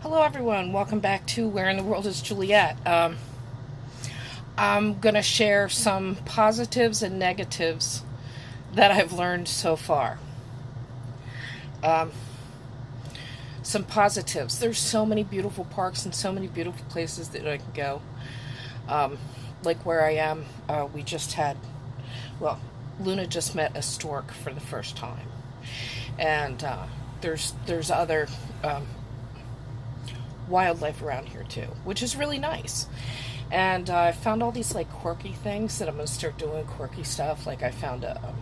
Hello, everyone. Welcome back to Where in the World is Juliet? I'm going to share some positives and negatives that I've learned so far. Um, some positives. There's so many beautiful parks and so many beautiful places that I can go. Um, like where I am, we just had, well, Luna just met a stork for the first time. And there's other wildlife around here too, which is really nice. And I found all these like quirky things that I'm gonna start doing quirky stuff. Like I found a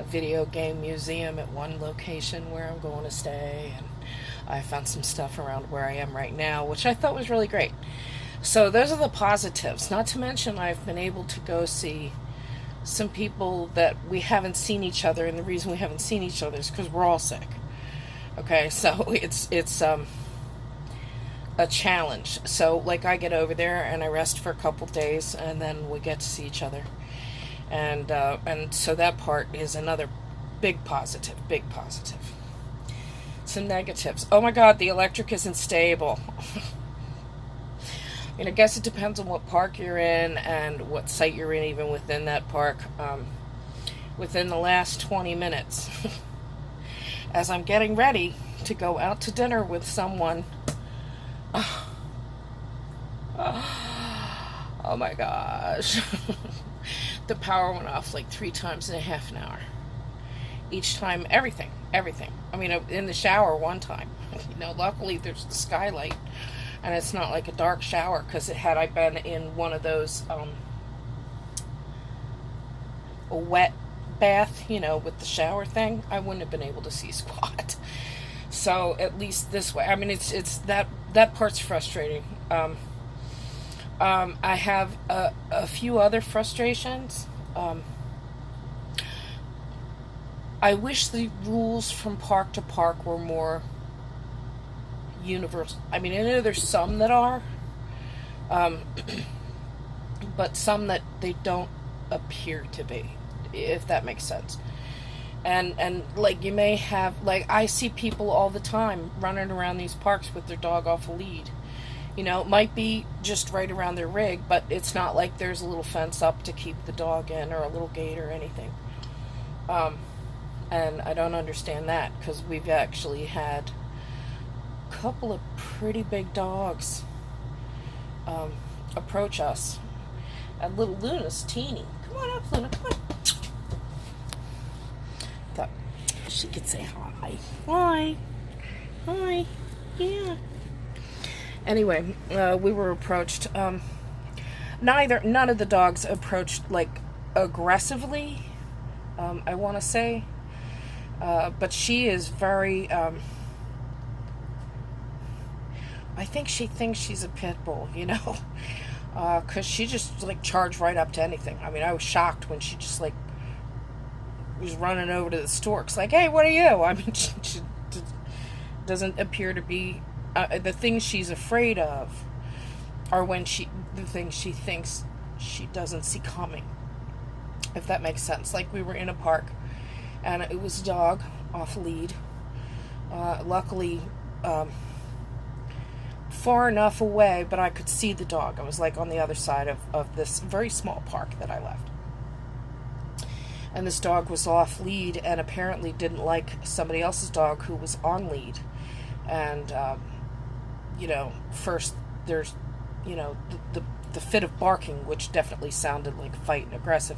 video game museum at one location where I'm going to stay, and I found some stuff around where I am right now, which I thought was really great. So those are the positives. Not to mention I've been able to go see some people that we haven't seen each other, and the reason we haven't seen each other is because we're all sick. Okay, so it's a challenge. So like I get over there and I rest for a couple days, and then we get to see each other, and so that part is another big positive. Big positive. Some negatives. Oh my God, the electric isn't stable. I guess it depends on what park you're in and what site you're in, even within that park. Within the last 20 minutes, as I'm getting ready to go out to dinner with someone, oh my gosh, the power went off like 3 times in a half an hour. Each time, everything. I mean, in the shower one time, luckily there's the skylight, and it's not like a dark shower, because had I been in one of those, a wet bath, with the shower thing, I wouldn't have been able to see squat. So at least this way, I mean, it's that part's frustrating. I have a few other frustrations. I wish the rules from park to park were more universal. I mean, I know there's some that are, but some that they don't appear to be, if that makes sense. And like, you may have, like, I see people all the time running around these parks with their dog off a lead. It might be just right around their rig, but it's not like there's a little fence up to keep the dog in, or a little gate or anything. And I don't understand that, because we've actually had a couple of pretty big dogs approach us. And little Luna's teeny. Come on up, Luna, come on. Thought she could say hi. Hi. Hi. Yeah. Anyway, we were approached. None of the dogs approached, like, aggressively, I want to say. But she is very, I think she thinks she's a pit bull, because she just, like, charged right up to anything. I mean, I was shocked when she just, like, was running over to the storks, like, hey, what are you? I mean, she doesn't appear to be, the things she's afraid of are the things she thinks she doesn't see coming, if that makes sense. Like, we were in a park, and it was a dog off lead. Luckily, far enough away, but I could see the dog. I was like on the other side of this very small park that I left. And this dog was off lead, and apparently didn't like somebody else's dog who was on lead. And, first there's, the fit of barking, which definitely sounded like fight and aggressive.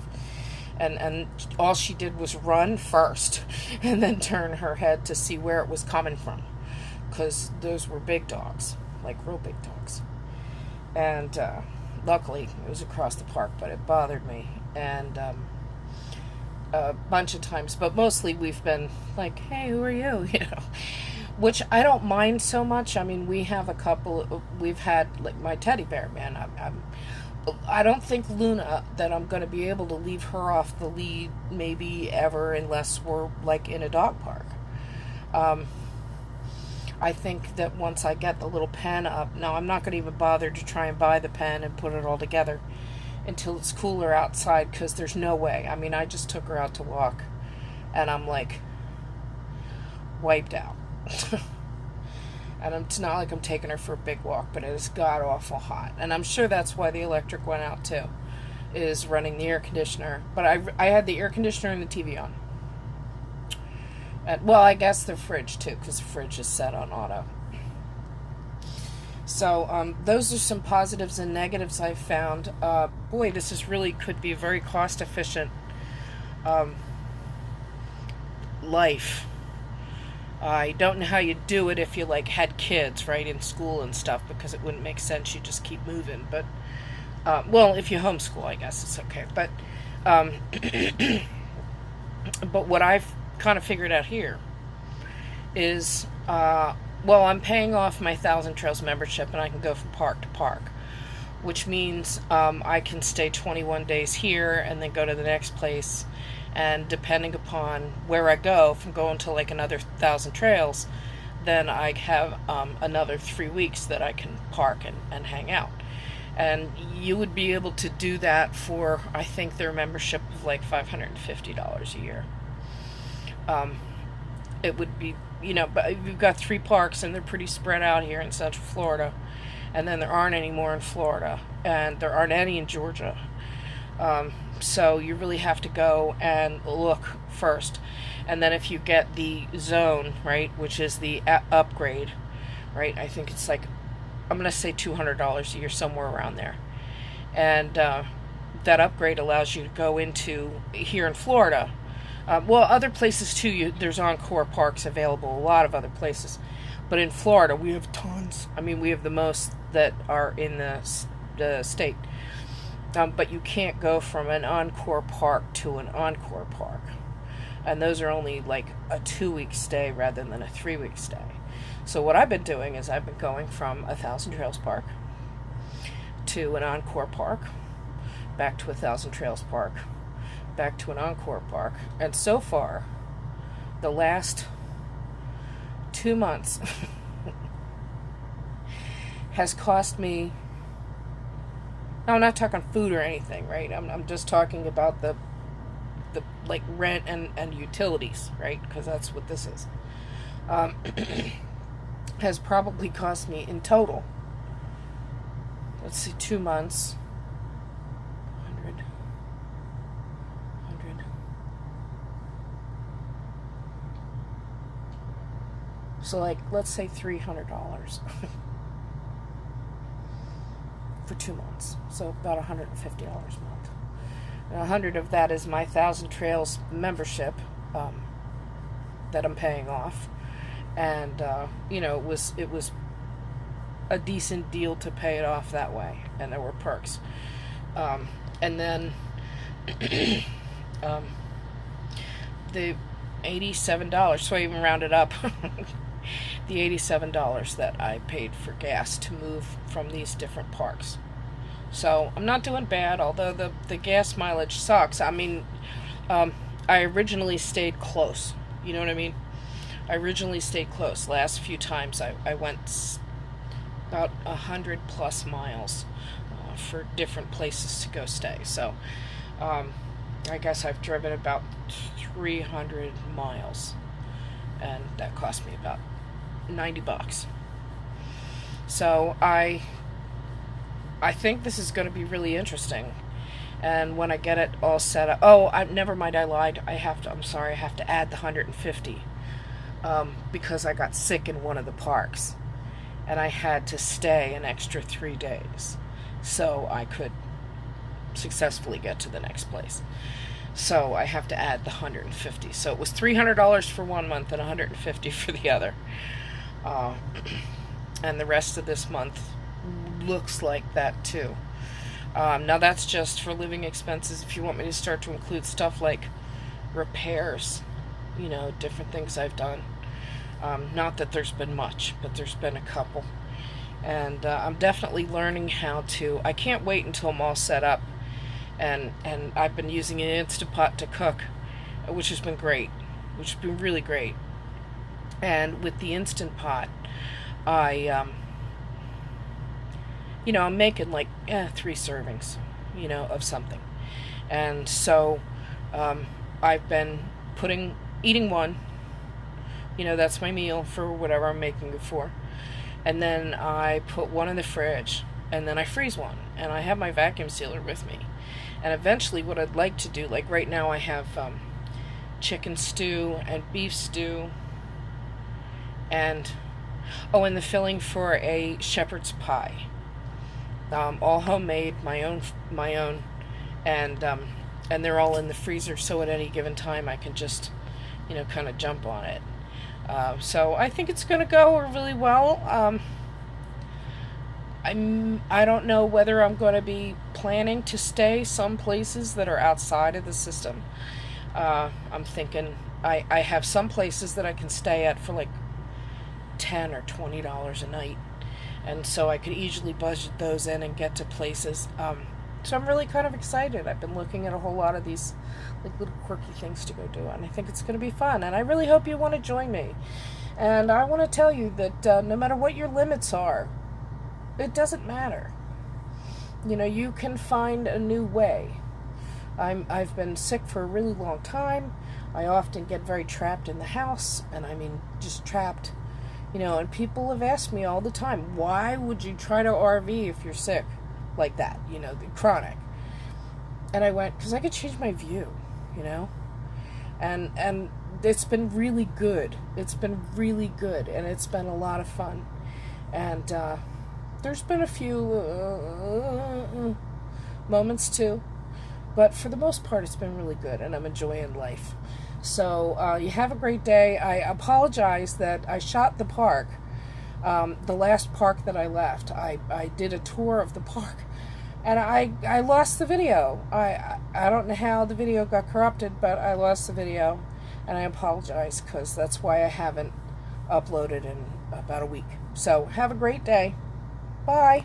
And all she did was run first, and then turn her head to see where it was coming from, because those were big dogs, like real big dogs. And luckily it was across the park, but it bothered me. And a bunch of times, but mostly we've been like, hey, who are you? Which I don't mind so much. I mean, we have we've had, like, my teddy bear, man. I don't think Luna, that I'm going to be able to leave her off the lead maybe ever, unless we're, like, in a dog park. I think that once I get the little pen up, now I'm not going to even bother to try and buy the pen and put it all together until it's cooler outside, because there's no way. I mean, I just took her out to walk, and I'm, like, wiped out. And it's not like I'm taking her for a big walk, but it is god awful hot. And I'm sure that's why the electric went out too, is running the air conditioner. But I had the air conditioner and the TV on. And, well, I guess the fridge too, because the fridge is set on auto. So those are some positives and negatives I've found. Boy, this is really could be a very cost efficient life. I don't know how you do it if you like had kids, right, in school and stuff, because it wouldn't make sense. You just keep moving. But well, if you homeschool, I guess it's okay. But but what I've kind of figured out here is, well, I'm paying off my Thousand Trails membership, and I can go from park to park, which means I can stay 21 days here and then go to the next place. And depending upon where I go, if I'm going to like another 1,000 Trails, then I have another 3 weeks that I can park and hang out. And you would be able to do that for, I think, their membership of like $550 a year. It would be, but we've got 3 parks and they're pretty spread out here in Central Florida. And then there aren't any more in Florida. And there aren't any in Georgia. So you really have to go and look first. And then if you get the zone, right, which is the upgrade, right, I think it's like, I'm going to say $200 a year, somewhere around there. And that upgrade allows you to go into, here in Florida, well, other places too, there's Encore parks available, a lot of other places. But in Florida, we have tons. I mean, we have the most that are in the state. But you can't go from an Encore park to an Encore park. And those are only like a 2-week stay rather than a 3-week stay. So what I've been doing is I've been going from a Thousand Trails park to an Encore park, back to a Thousand Trails park, back to an Encore park. And so far, the last 2 months has cost me, no, I'm not talking food or anything, right? I'm just talking about the like rent and utilities, right? Because that's what this is. Has probably cost me in total, let's see, 2 months, 100. So like, let's say $300 for 2 months. So about $150 a month. And 100 of that is my Thousand Trails membership that I'm paying off. And it was a decent deal to pay it off that way, and there were perks. And then the $87, so I even rounded up the $87 that I paid for gas to move from these different parks. So I'm not doing bad, although the gas mileage sucks. I mean, I originally stayed close. You know what I mean? I originally stayed close. Last few times I went about 100 plus miles for different places to go stay. So I guess I've driven about 300 miles, and that cost me about $90. So I think this is going to be really interesting. And when I get it all set up, never mind, I lied. I'm sorry, I have to add the 150. Because I got sick in one of the parks, and I had to stay an extra 3 days so I could successfully get to the next place. So I have to add the 150. So it was $300 for 1 month and $150 for the other. And the rest of this month looks like that too. Now that's just for living expenses. If you want me to start to include stuff like repairs, different things I've done. Not that there's been much, but there's been a couple. And I'm definitely learning how to, I can't wait until I'm all set up. And I've been using an Instant Pot to cook, which has been great, which has been really great. And with the Instant Pot, I'm making like 3 servings, of something. And so I've been eating one, that's my meal for whatever I'm making it for. and then I put one in the fridge, and then I freeze one, and I have my vacuum sealer with me. And eventually what I'd like to do, like right now I have chicken stew and beef stew, and and the filling for a shepherd's pie, all homemade, my own, and they're all in the freezer, so at any given time I can just, kind of jump on it. So I think it's going to go really well. I don't know whether I'm going to be planning to stay some places that are outside of the system. I'm thinking I have some places that I can stay at for like $10 or $20 a night, and so I could easily budget those in and get to places. So I'm really kind of excited. I've been looking at a whole lot of these like little quirky things to go do, and I think it's going to be fun, and I really hope you want to join me. And I want to tell you that no matter what your limits are, it doesn't matter. You can find a new way. I've been sick for a really long time. I often get very trapped in the house, and I mean just trapped. And people have asked me all the time, why would you try to RV if you're sick like that, the chronic? And I went, because I could change my view, and it's been really good. It's been really good, and it's been a lot of fun. And there's been a few moments too, but for the most part it's been really good, and I'm enjoying life. So you have a great day. I apologize that I shot the park, the last park that I left. I did a tour of the park, and I lost the video. I don't know how the video got corrupted, but I lost the video, and I apologize, because that's why I haven't uploaded in about a week. So have a great day. Bye.